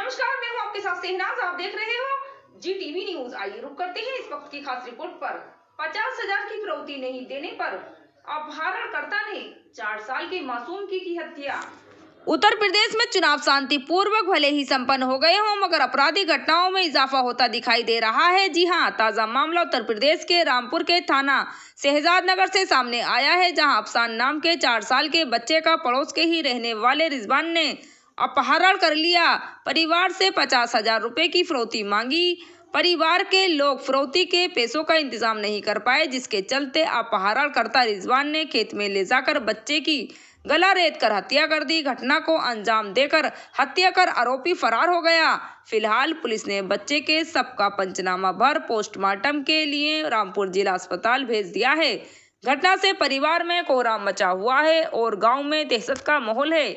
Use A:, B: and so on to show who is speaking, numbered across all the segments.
A: नमस्कार, मैं हूं आपके साथ शहनाज। आप देख रहे हो GTV न्यूज। आइए रुक करते हैं इस वक्त की खास रिपोर्ट पर। 50,000 की फिरौती नहीं देने पर अपहरणकर्ता ने 4 साल के मासूम की हत्या। उत्तर प्रदेश में चुनाव शांतिपूर्वक भले ही संपन्न हो गए हों, मगर आपराधिक घटनाओं में इजाफा होता दिखाई दे रहा है। जी हां, ताजा मामला उत्तर प्रदेश के रामपुर के थाना शहजाद नगर से सामने आया है, जहां अफसान नाम के 4 साल के बच्चे का पड़ोस के ही रहने वाले रिजवान ने अपहरण कर लिया। परिवार से 50,000 रुपए की फिरौती मांगी। परिवार के लोग फिरौती के पैसों का इंतजाम नहीं कर पाए, जिसके चलते अपहरणकर्ता रिजवान ने खेत में ले जाकर बच्चे की गला रेत कर हत्या कर दी। घटना को अंजाम देकर हत्या कर आरोपी फरार हो गया। फिलहाल पुलिस ने बच्चे के शव का पंचनामा भर पोस्टमार्टम के लिए रामपुर जिला अस्पताल भेज दिया है। घटना से परिवार में कोहराम मचा हुआ है और गांव में दहशत का माहौल है।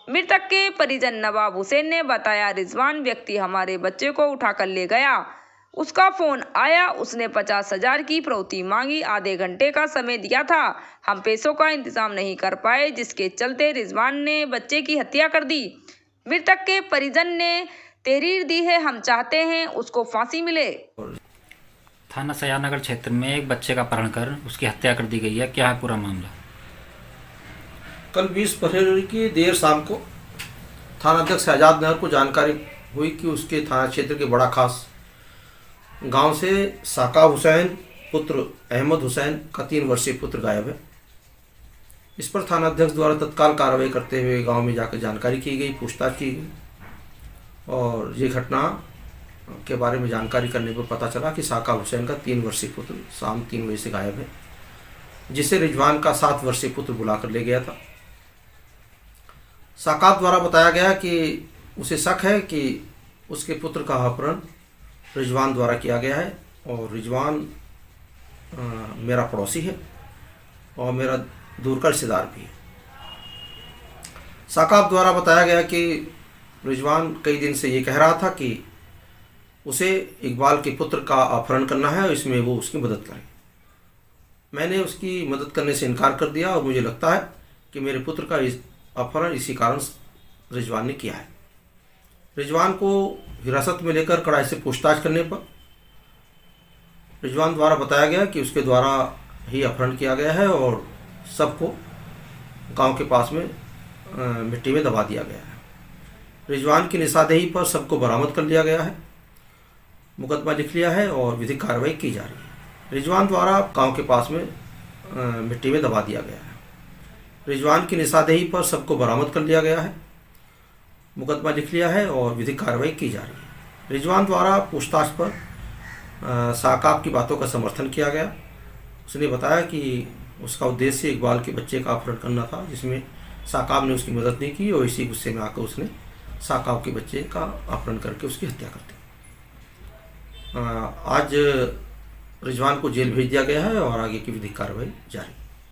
A: मृतक के परिजन नवाब हुसैन ने बताया, रिजवान व्यक्ति हमारे बच्चे को उठाकर ले गया। उसका फोन आया, उसने 50,000 की फिरौती मांगी। आधे घंटे का समय दिया था, हम पैसों का इंतजाम नहीं कर पाए, जिसके चलते रिजवान ने बच्चे की हत्या कर दी। मृतक के परिजन ने तहरीर दी है, हम चाहते हैं उसको फांसी मिले।
B: थाना शहजाद नगर क्षेत्र में एक बच्चे का अपहरण कर उसकी हत्या कर दी गई है। क्या है पूरा मामला?
C: कल 20 फरवरी की देर शाम को थानाध्यक्ष शहजाद नगर को जानकारी हुई कि उसके थाना क्षेत्र के बड़ा खास गांव से साका हुसैन पुत्र अहमद हुसैन का 3 वर्षीय पुत्र गायब है। इस पर थानाध्यक्ष द्वारा तत्काल कार्रवाई करते हुए गांव में जाकर जानकारी की गई, पूछताछ की गई और ये घटना के बारे में जानकारी करने पर पता चला कि साका हुसैन का 3 वर्षीय पुत्र शाम 3 बजे से गायब है, जिसे रिजवान का 7 वर्षीय पुत्र बुलाकर ले गया था। साकात द्वारा बताया गया कि उसे शक है कि उसके पुत्र का अपहरण रिजवान द्वारा किया गया है और रिजवान मेरा पड़ोसी है और मेरा दूर का रिश्तेदार भी है। साकात द्वारा बताया गया कि रिजवान कई दिन से ये कह रहा था कि उसे इकबाल के पुत्र का अपहरण करना है और इसमें वो उसकी मदद करे। मैंने उसकी मदद करने से इनकार कर दिया और मुझे लगता है कि मेरे पुत्र का अपहरण इसी कारण रिजवान ने किया है। रिजवान को हिरासत में लेकर कड़ाई से पूछताछ करने पर रिजवान द्वारा बताया गया कि उसके द्वारा ही अपहरण किया गया है और सबको गांव के पास में मिट्टी में दबा दिया गया है। रिजवान की निशानदेही पर सबको बरामद कर लिया गया है, मुकदमा लिख लिया है और विधिक कार्रवाई की जा रही है। रिजवान द्वारा गांव के पास में मिट्टी में दबा दिया गया है। रिजवान की निशानदेही पर सबको बरामद कर लिया गया है, मुकदमा लिख लिया है और विधिक कार्रवाई की जा रही है। रिजवान द्वारा पूछताछ पर साकाब की बातों का समर्थन किया गया। उसने बताया कि उसका उद्देश्य इकबाल के बच्चे का अपहरण करना था, जिसमें साकाब ने उसकी मदद नहीं की और इसी गुस्से में आकर उसने साकाब के बच्चे का अपहरण करके उसकी हत्या कर दी। आज रिजवान को जेल भेज दिया गया है और आगे की विधिक कार्रवाई जारी।